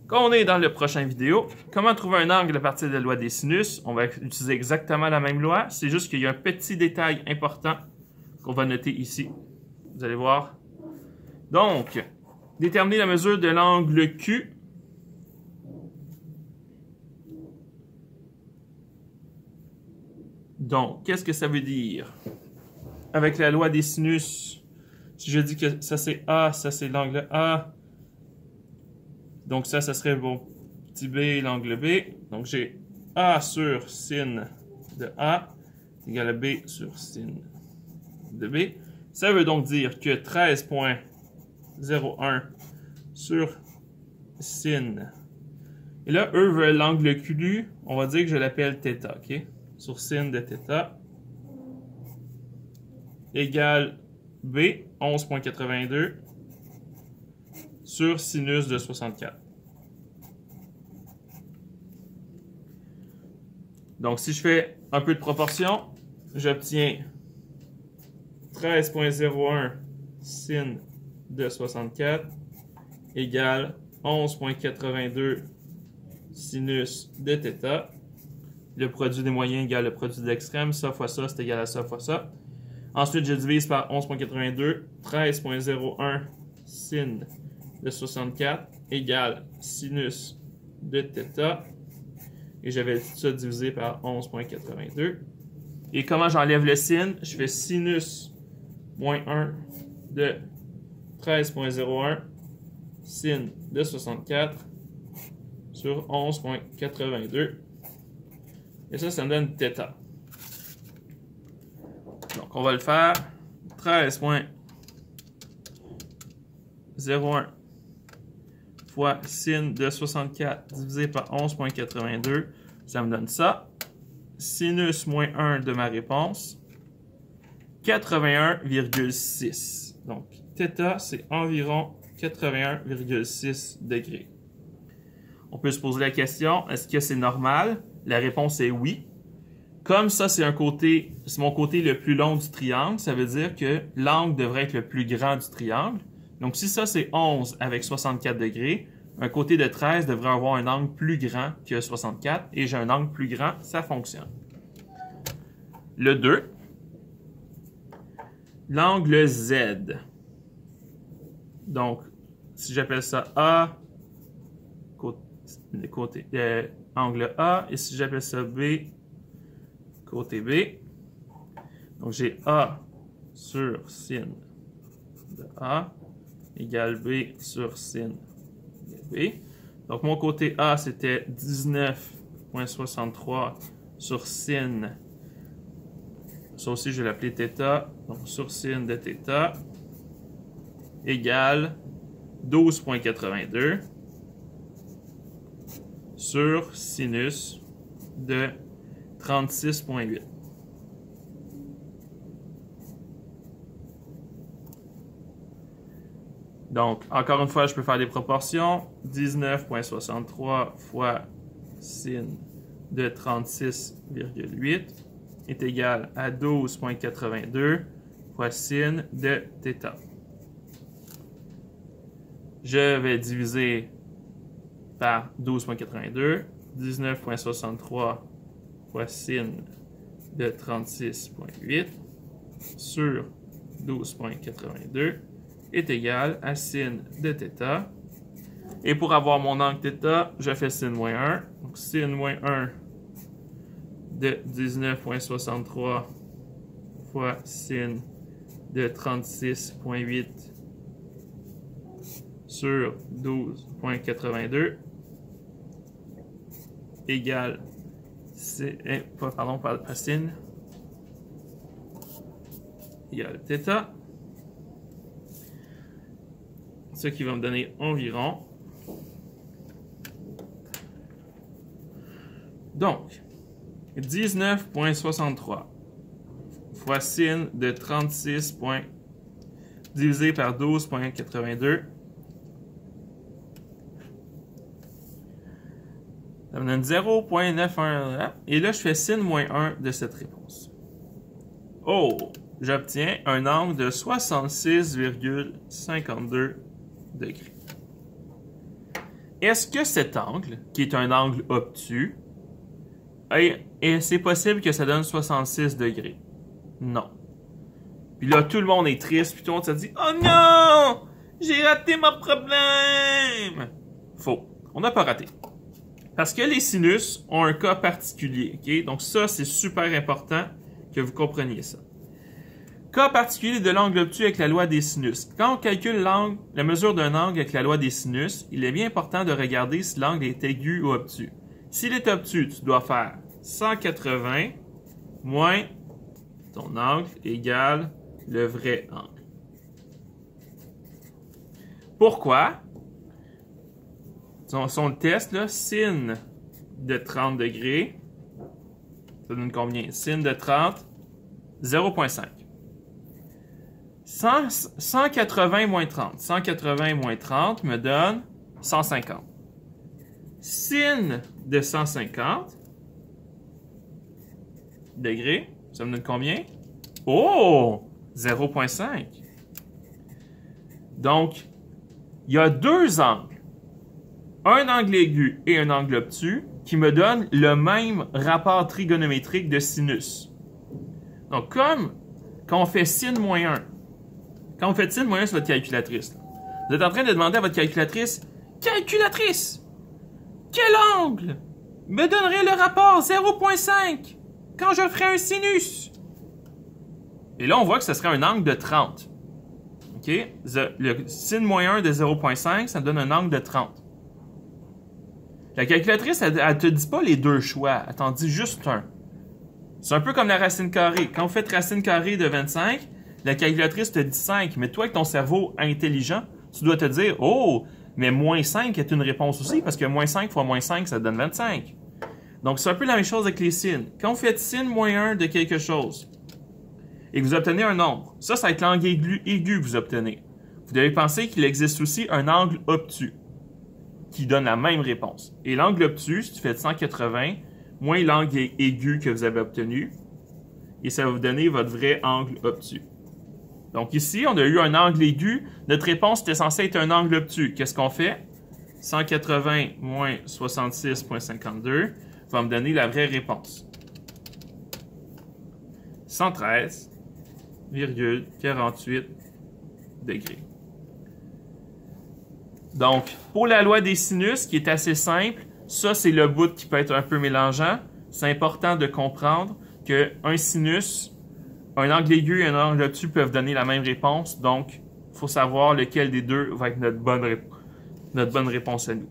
Quand on est dans la prochaine vidéo, comment trouver un angle à partir de la loi des sinus? On va utiliser exactement la même loi, c'est juste qu'il y a un petit détail important qu'on va noter ici. Vous allez voir. Donc, déterminer la mesure de l'angle Q. Donc, qu'est-ce que ça veut dire? Avec la loi des sinus, si je dis que ça c'est A, ça c'est l'angle A, donc ça serait mon petit B, l'angle B. Donc j'ai A sur sin de A égale à B sur sin de B. Ça veut donc dire que 13.01 sur sin. Et là, eux veulent l'angle Q, on va dire que je l'appelle θ, ok? Sur sin de θ égale B, 11.82 sur sinus de 64. Donc, si je fais un peu de proportion, j'obtiens 13.01 sin de 64 égale 11.82 sinus de θ. Le produit des moyens égale le produit de l'extrême. Ça fois ça, c'est égal à ça fois ça. Ensuite, je divise par 11.82. 13.01 sin de 64 égale sinus de θ. Et j'avais tout ça divisé par 11.82. Et comment j'enlève le sin? Je fais sinus moins 1 de 13.01 sin de 64 sur 11.82. Et ça me donne θ. Donc, on va le faire. 13.01 fois sin de 64 divisé par 11.82. Ça me donne ça. Sinus moins 1 de ma réponse. 81,6. Donc, θ, c'est environ 81,6 degrés. On peut se poser la question, est-ce que c'est normal? La réponse est oui. Comme ça, c'est mon côté le plus long du triangle, ça veut dire que l'angle devrait être le plus grand du triangle. Donc, si ça, c'est 11 avec 64 degrés, un côté de 13 devrait avoir un angle plus grand que 64, et j'ai un angle plus grand, ça fonctionne. Le 2, l'angle Z. Donc, si j'appelle ça A, angle A, et si j'appelle ça B, côté B. Donc, j'ai A sur sin de A égale B sur sin de B. Donc, mon côté A, c'était 19.63 sur sin. Ça aussi, je vais l'appeler θ. Donc, sur sin de θ égale 12.82 sur sinus de 36.8. Donc, encore une fois, je peux faire des proportions. 19.63 fois sin de 36,8 est égal à 12.82 fois sin de θ. Je vais diviser par 12.82. 19.63 fois sin de 36.8 sur 12.82 est égal à sin de θ. Et pour avoir mon angle θ, je fais sin moins 1. Donc sin moins 1 de 19.63 fois sin de 36.8 sur 12.82 égale pas sin égale θ, ce qui va me donner environ, donc 19.63 fois sin de 36 divisé par 12.82. Ça me donne 0.91. Et là, je fais sin moins 1 de cette réponse. Oh! J'obtiens un angle de 66,52 degrés. est-ce que cet angle, qui est un angle obtus, c'est possible que ça donne 66 degrés? Non. Puis là, tout le monde est triste, puis tout le monde se dit « Oh non! J'ai raté mon problème! » Faux. On n'a pas raté. Parce que les sinus ont un cas particulier. OK? Donc ça, c'est super important que vous compreniez ça. Cas particulier de l'angle obtus avec la loi des sinus. Quand on calcule la mesure d'un angle avec la loi des sinus, il est bien important de regarder si l'angle est aigu ou obtus. S'il est obtus, tu dois faire 180 moins ton angle égale le vrai angle. Pourquoi? Son test, là, sin de 30 degrés, ça donne combien? Sin de 30, 0,5. 180 moins 30. 180 moins 30 me donne 150. Sin de 150 degrés, ça me donne combien? Oh! 0,5. Donc, il y a deux angles. Un angle aigu et un angle obtus qui me donnent le même rapport trigonométrique de sinus. Donc, comme quand on fait sin moins 1, quand on fait sin moins 1 sur votre calculatrice, là, vous êtes en train de demander à votre calculatrice, « Calculatrice, quel angle me donnerait le rapport 0,5 quand je ferais un sinus? » Et là, on voit que ce serait un angle de 30. OK? Le sin moins 1 de 0,5, ça donne un angle de 30. La calculatrice, elle ne te dit pas les deux choix, elle t'en dit juste un. C'est un peu comme la racine carrée. Quand vous faites racine carrée de 25, la calculatrice te dit 5, mais toi, avec ton cerveau intelligent, tu dois te dire « Oh, mais moins 5 est une réponse aussi, parce que moins 5 fois moins 5, ça donne 25. » Donc, c'est un peu la même chose avec les sines. Quand vous faites sin moins 1 de quelque chose, et que vous obtenez un nombre, ça va être l'angle aigu que vous obtenez. Vous devez penser qu'il existe aussi un angle obtus qui donne la même réponse. Et l'angle obtus, si tu fais 180 moins l'angle aigu que vous avez obtenu, et ça va vous donner votre vrai angle obtus. Donc ici, on a eu un angle aigu. Notre réponse était censée être un angle obtus. Qu'est-ce qu'on fait? 180 moins 66,52 va me donner la vraie réponse. 113,48 degrés. Donc, pour la loi des sinus, qui est assez simple, ça, c'est le bout qui peut être un peu mélangeant. C'est important de comprendre qu'un sinus, un angle aigu et un angle obtus peuvent donner la même réponse. Donc, il faut savoir lequel des deux va être notre bonne réponse à nous.